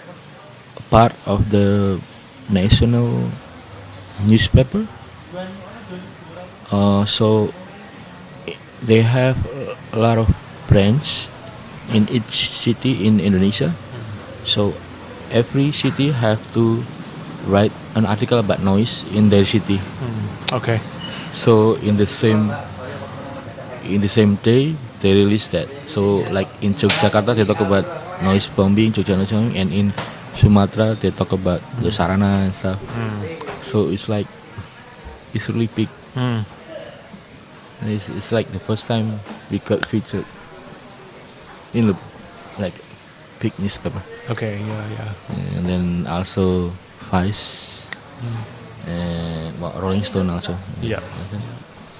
part of the national newspaper. So they have a lot of branches in each city in Indonesia. So every city have to write an article about noise in their city. Okay. So in the same day they release that. So like in Yogyakarta they talk about noise bombing, Jogja Noise Bombing, and in Sumatra they talk about the Sarana and stuff. So it's like it's really big. It's like the first time we got featured in the like big newspaper. Okay. Yeah. And then also Vice and Rolling Stone also. Yeah.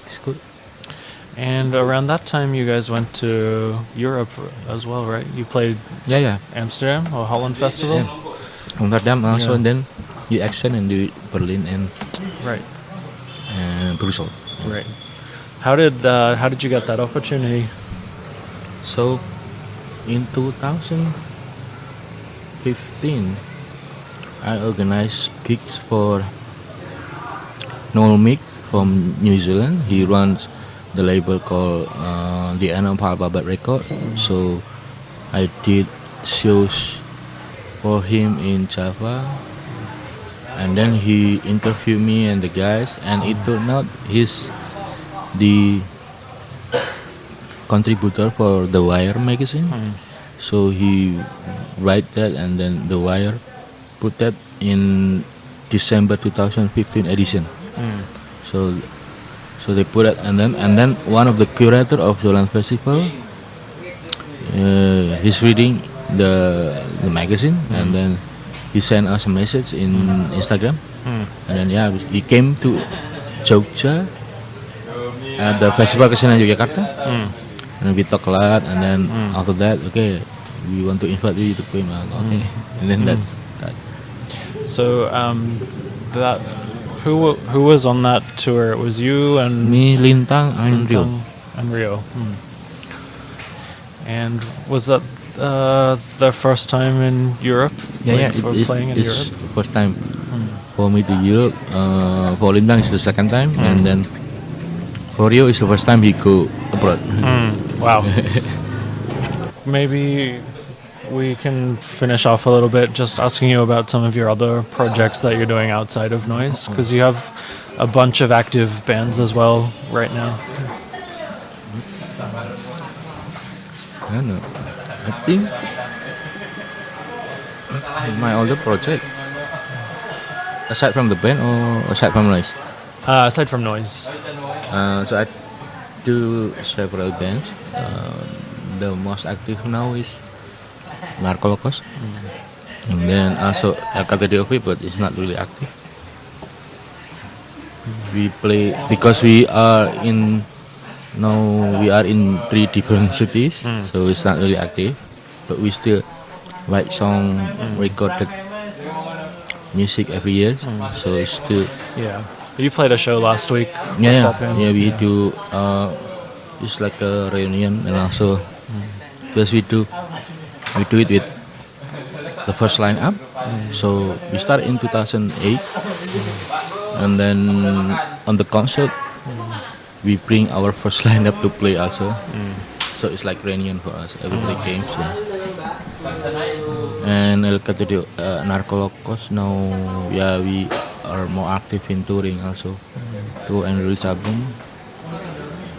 It's good. And around that time, you guys went to Europe as well, right? You played Yeah. Amsterdam or Holland Festival. Yeah. Rotterdam also, Yeah. and then you accent and do Berlin and Right. Brussels. Right. How did you get that opportunity? So in 2015, I organized gigs for Noel Mick from New Zealand. He runs the label called the Anapal Babat Record. So I did shows for him in Java, and then he interviewed me and the guys, and it turned out he's the contributor for The Wire magazine. So he write that, and then The Wire put that in December 2015 edition. So they put it, and then one of the curator of Zolan Festival, he's reading the magazine, and then he sent us a message in Instagram, and then yeah, he came to Jogja at the festival Kesenian Yogyakarta, and we talk a lot, and then after that, okay, we want to invite you to come out, okay, and then that's that. So that who was on that tour? It was you and Me, Lintang, and Rio. and Rio. And was that the first time in Europe? Yeah, Playing in it's Europe. the first time for me to Europe. For Lintang is the second time, and then for Rio is the first time he go abroad. Wow. Maybe we can finish off a little bit just asking you about some of your other projects that you're doing outside of noise, because you have a bunch of active bands as well right now. I don't know. I think my other project, aside from the band or aside from noise. Aside from noise. So I do several bands. The most active now is Narcholocos, and then also LKTDOV, but it's not really active. We play because we are in 3 different cities, so it's not really active. But we still write song, recorded music every year, so it's still. Yeah. You played a show last week. with Yeah, that band. yeah. We do. It's like a reunion, and also because we do it with the first lineup. So we started in 2008, and then on the concert we bring our first lineup to play also. So it's like reunion for us. Everybody came. So. And LKTDOV, Narcholocos now, yeah, we are more active in touring also. Tour and release album.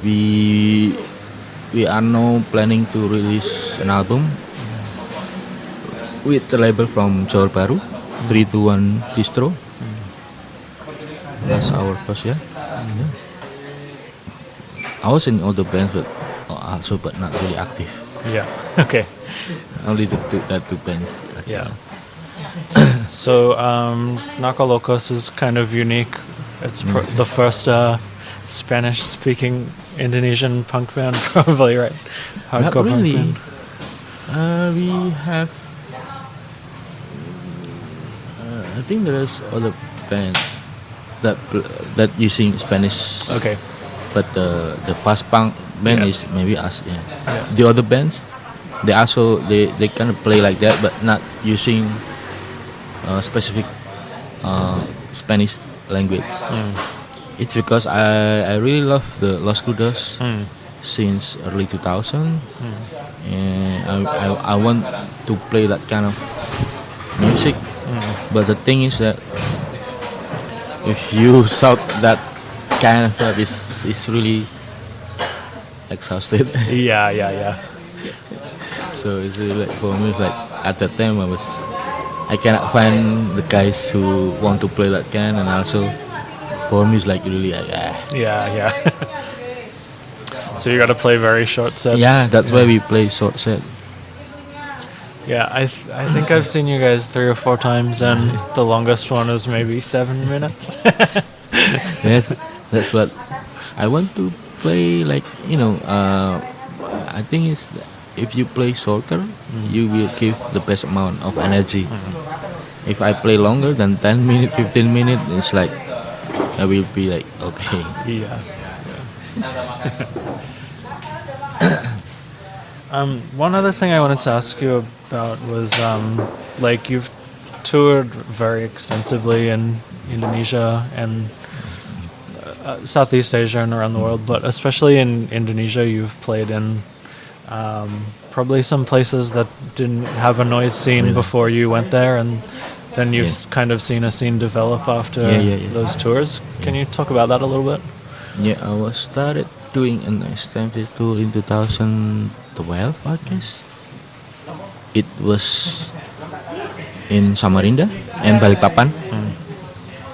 We are now planning to release an album with the label from Johor Bahru, 321 Distro. That's our first, yeah. I was in other bands, but also but not really active. Yeah. Okay. Only the two bands. Yeah. So Narcholocos is kind of unique. It's the first Spanish-speaking Indonesian punk band, probably, right? Not Hardcore really. punk band. We have. I think there is other bands that using Spanish. Okay. But the fast punk band Yeah. is maybe us. Yeah. Yeah. The other bands, they also they kind of play like that, but not using specific Spanish language. It's because I really love the Los Crudos since early 2000, and I want to play that kind of music. But the thing is that if you shout that kind of stuff, it's really exhausted. Yeah. So it's really like, for me, it's like at that time I cannot find the guys who want to play that kind, and also for me it's like really like, Yeah. So you got to play very short sets. yeah, that's why we play short set. Yeah, I think I've seen you guys 3 or 4 times, and the longest one is maybe 7 minutes. Yes, that's what I want to play. Like I think it's if you play shorter, you will give the best amount of energy. If I play longer than 10 minutes, 15 minutes, it's like I will be like okay. Yeah. One other thing I wanted to ask you about was like you've toured very extensively in Indonesia and Southeast Asia and around the world, but especially in Indonesia, you've played in probably some places that didn't have a noise scene before you went there, and then you've kind of seen a scene develop after those tours. Can you talk about that a little bit? Yeah, I was started doing an extensive tour in 2012, I guess. It was in Samarinda and Balikpapan.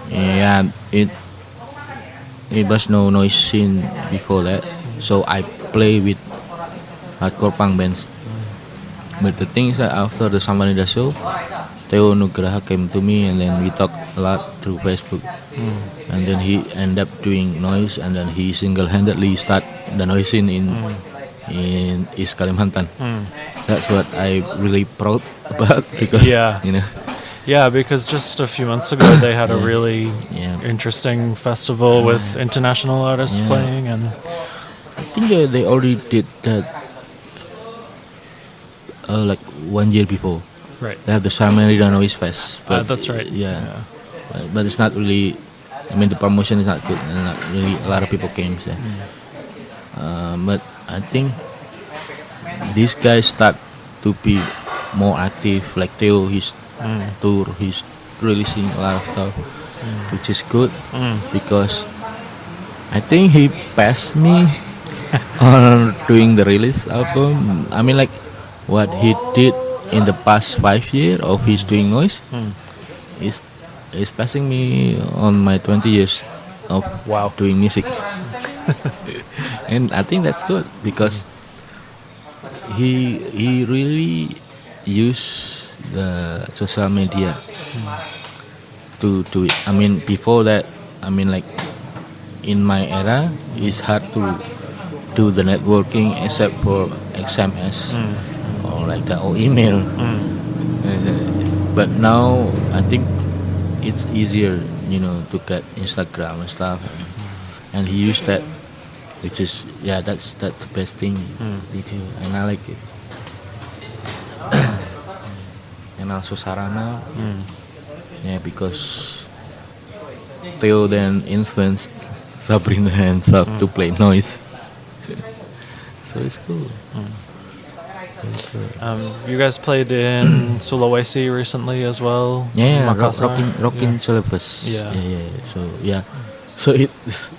Yeah, it was no noise scene before that, so I play with hardcore punk bands. But the thing is that after the Samarinda show, Theo Nugraha came to me, and then we talked a lot through Facebook. And then he ended up doing noise, and then he single-handedly start the noise scene in East Kalimantan. That's what I really proud about because Yeah, because just a few months ago they had a really interesting festival with international artists playing, and I think they already did that like 1 year before. right. They have the Samarinda Noise Fest. But That's right. Yeah. But it's not really. I mean, the promotion is not good, and not really a lot of people came. So. But I think these guys start to be more active. Like Theo, his tour, he's releasing a lot of stuff, which is good because I think he passed me on doing the release album. I mean, like what he did in the past 5 years of his doing noise is passing me on my 20 years of doing music. And I think that's good because he really used the social media to do it. I mean, before that, I mean, like in my era, it's hard to do the networking except for SMS or like that, or email. But now I think it's easier, to get Instagram and stuff. And he used that, which is that's the best thing he do, and I like it. and also Sarana. Yeah, because Theo then influenced Sabrina and stuff to play noise. So it's cool. You guys played in Sulawesi recently as well. Yeah, Makassar? rocking syllabus. Yeah. Yeah. So it's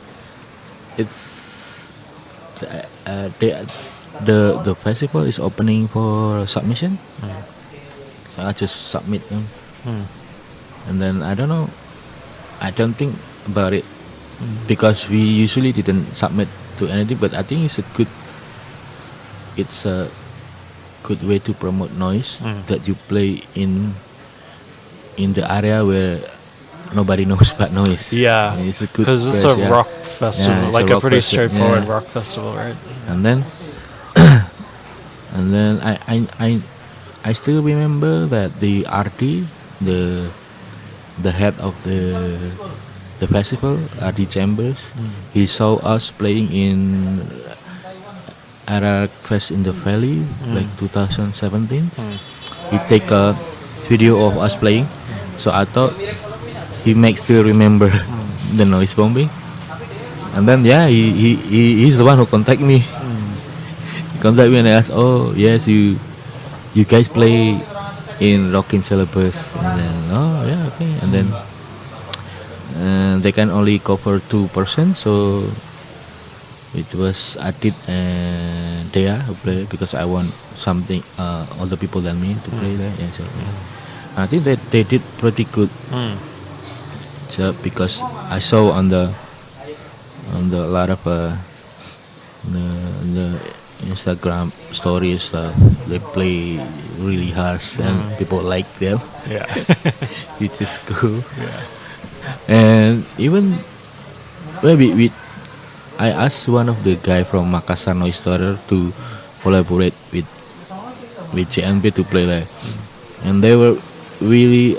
the festival is opening for submission. So I just submit them, and then I don't know. I don't think about it because we usually didn't submit to anything. But I think it's a good way to promote noise that you play in the area where nobody knows about noise. Yeah, And it's a good because it's place, a yeah. rock festival, Yeah, it's like a a rock pretty festival, straightforward yeah. rock festival, right? And then I still remember that the RD, the head of the festival, RD Chambers, he saw us playing in Arak Fest in the Valley, like 2017. He take a video of us playing, so I thought he makes still remember the noise bombing. And then yeah, he's the one who contact me. He contact me and asked, oh yes, you guys play in Rockin' Syllabus. And then oh yeah, okay. And then they can only cover 2%, so it was Adit and Dea who play because I want something older people than me to play there. Yeah, so I think that they did pretty good. So because I saw on the lot of the Instagram stories stuff, they play really harsh and people like them, Yeah. which is cool. Yeah. And even maybe I asked one of the guy from Makassar Noise Storer to collaborate with JNB to play there, and they were really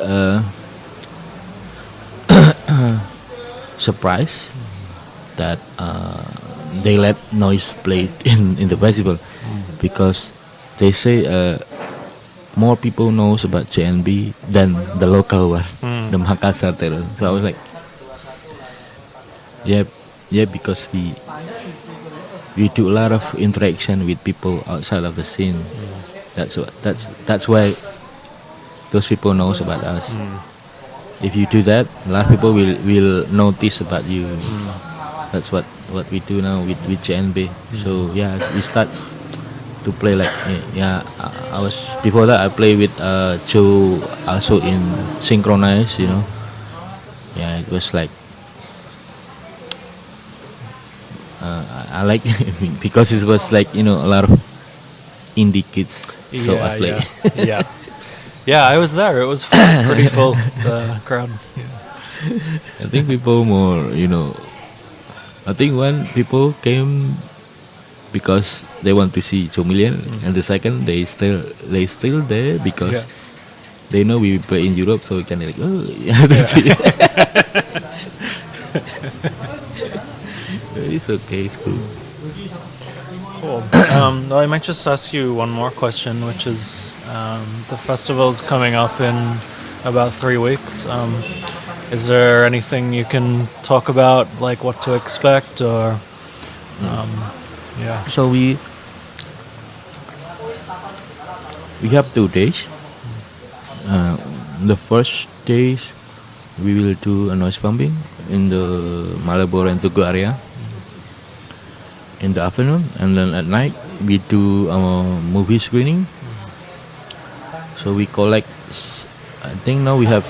surprised that they let noise play in the festival because they say more people knows about JNB than the local one, the Makassar Terror. So I was like, yeah, because we do a lot of interaction with people outside of the scene. That's why those people knows about us. If you do that, a lot of people will notice about you. That's what we do now with JNB. So yeah, we start to play like I was before that I play with Joe also in Synchronize. Yeah, it was like I like because it was like a lot of indie kids. So I play. Yeah, I was there. It was pretty full, the crowd. I think people more, I think when people came because they want to see 2 million, and the second they still there because they know we play in Europe, so we can like see. It's okay, it's cool. Cool. Well, I might just ask you one more question, which is the festival's coming up in about 3 weeks. Is there anything you can talk about, like what to expect, or So we have 2 days. The first days we will do a noise bombing in the Malaboro and Tugu area in the afternoon, and then at night we do a movie screening. So we collect, I think now we have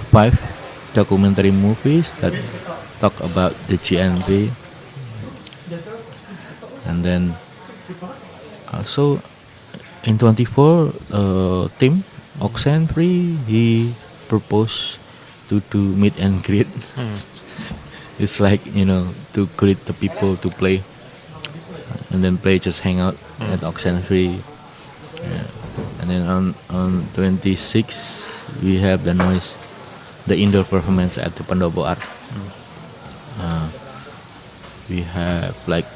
5 documentary movies that talk about the GNB. And then also in 24 team Oxenfree, he proposed to do meet and greet. It's like to greet the people to play, and then play just hang out at Oxenfree. And then on 26 we have the indoor performance at the Pendopo Art. We have like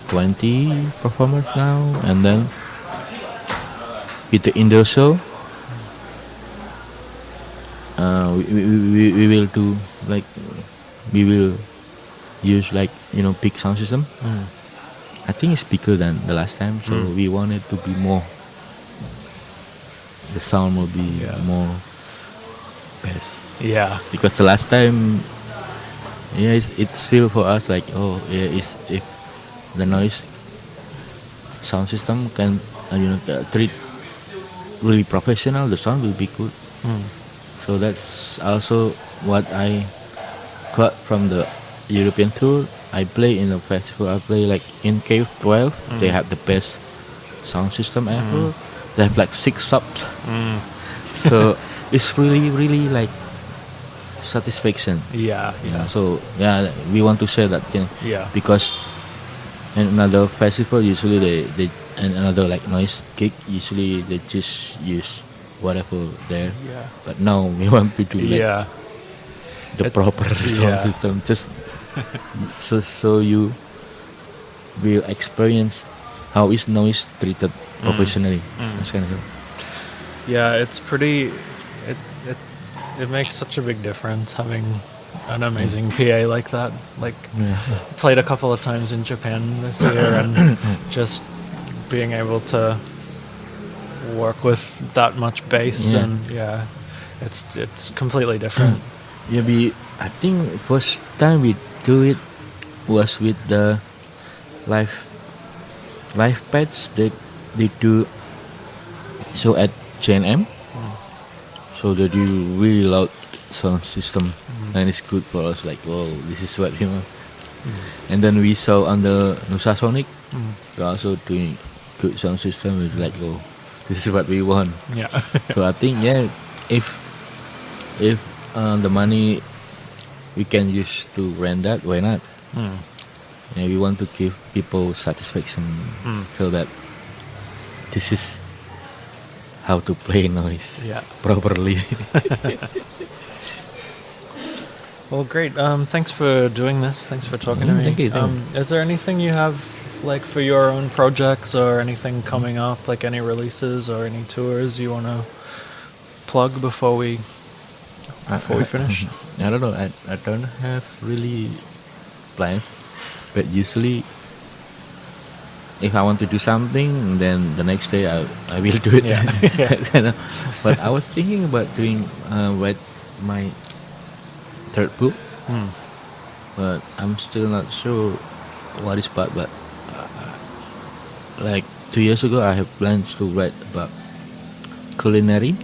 20 performers now, and then with the indoor show we will do like we will use like big sound system. I think it's bigger than the last time, so we want it to be more. The sound will be more bass. Yeah. Because the last time, it's feel for us like is if the noise sound system can treat really professional, the sound will be good. So that's also what I got from the European tour. I play in the festival. I play like in Cave 12. They have the best sound system ever. They have like 6 subs. So it's really like satisfaction. Yeah. So we want to share that. Yeah. Because in another festival usually they and another like noise gig usually they just use whatever there. Yeah. But now we want to do like the proper sound system just so you will experience how is noise treated professionally. That's kind of cool. Yeah, it's pretty. It makes such a big difference having an amazing PA like that. Like played a couple of times in Japan this year, and just being able to work with that much bass and it's completely different. I think first time we do it was with the live pads that they do show at JNM. So they do really loud sound system and it's good for us like this is what we want. And then we saw on the Nusa Sonic they're also doing good sound system. It's like this is what we want. So I think if the money we can use to rent that, why not? We want to give people satisfaction, feel that this is how to play noise properly. Well, great. Thanks for doing this. Thanks for talking to me. Thank you. Is there anything you have like for your own projects or anything coming up, like any releases or any tours you want to plug before we finish? I don't know. I don't have really plans, but usually if I want to do something, then the next day I will do it. But I was thinking about doing write my third book, but I'm still not sure what is about. But like 2 years ago, I have plans to write about culinary.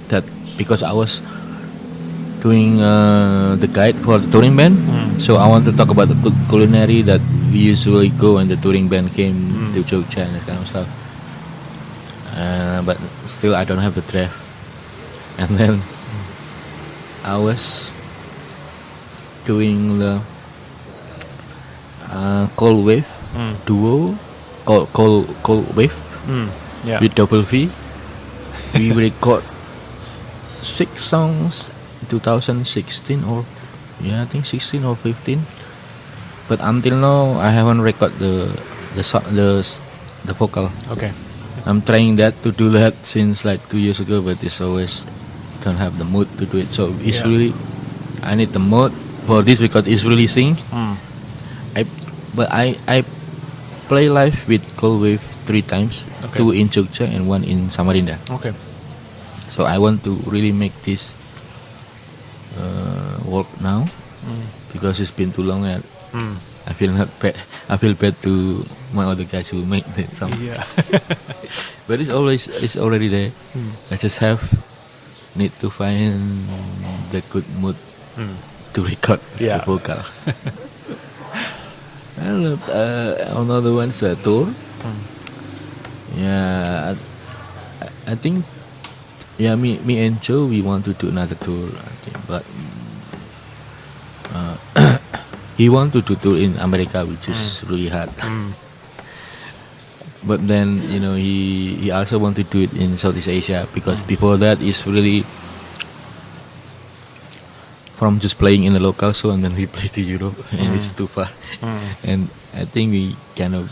That because I was doing the guide for the touring band, so I want to talk about the culinary that we usually go when the touring band came to Jogja and that kind of stuff. But still, I don't have the draft. And then I was doing the cold wave duo, cold wave with double V. We record 6 songs 2016 or I think 16 or 15. But until now I haven't recorded the vocal. Okay. I'm trying to do that since like 2 years ago, but it's always don't have the mood to do it. So it's really I need the mood for this because it's releasing. I play live with Cold Wave 3 times, 2 in Jogja and 1 in Samarinda. Okay. So I want to really make this work now because it's been too long and I feel not bad. I feel bad to my other guys who make the song. But it's already there. I just need to find the good mood to record the vocal. I don't know. Another one's a tour. I think. Me and Joe, we want to do another tour. I think, but he wants to do tour in America, which is really hard. But then he also want to do it in Southeast Asia because before that is really from just playing in the local show and then we play to Europe and it's too far. And I think we kind of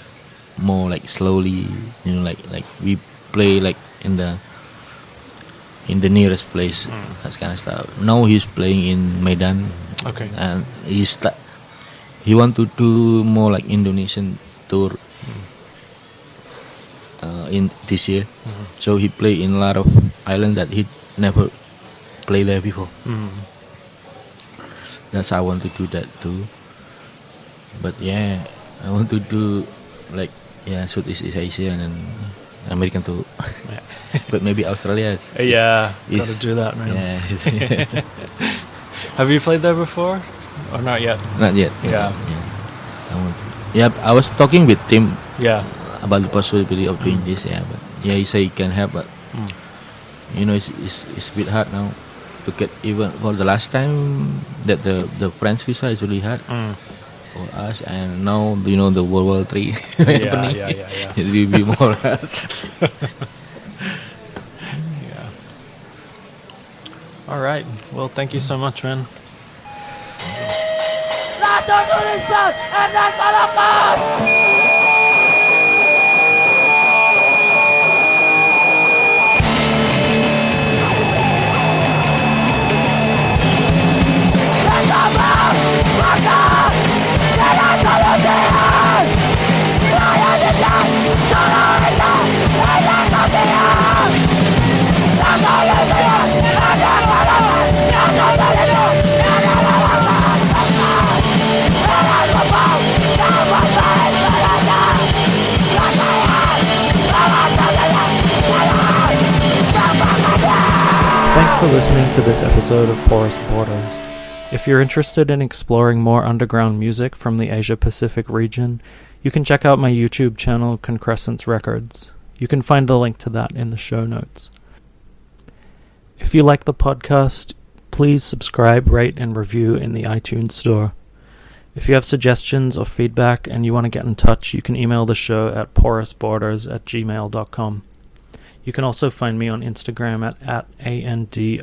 more like slowly, like we play like in the in the nearest place, that kind of stuff. Now he's playing in Medan, Okay. and he want to do more like Indonesian tour in this year. So he play in a lot of islands that he never played there before. That's I want to do that too. But yeah, I want to do like Southeast Asia and American too. Yeah. But maybe Australia Gotta do that, man. Yeah. Have you played there before? Or not yet? Not yet. Yeah. I want to. Yeah, I was talking with Tim Yeah. about the possibility of doing this. Yeah, but he said he can help, but it's a bit hard now to get, even for the last time that the French visa is really hard for us, and now the World War III happening. Yeah. It will be more hard. Yeah. All right. Well, thank you so much, man. Thanks for listening to this episode of Porous Borders. If you're interested in exploring more underground music from the Asia-Pacific region, you can check out my YouTube channel, Concrescence Records. You can find the link to that in the show notes. If you like the podcast, please subscribe, rate, and review in the iTunes store. If you have suggestions or feedback and you want to get in touch, you can email the show at porousborders@gmail.com. You can also find me on Instagram at ANDRWMH.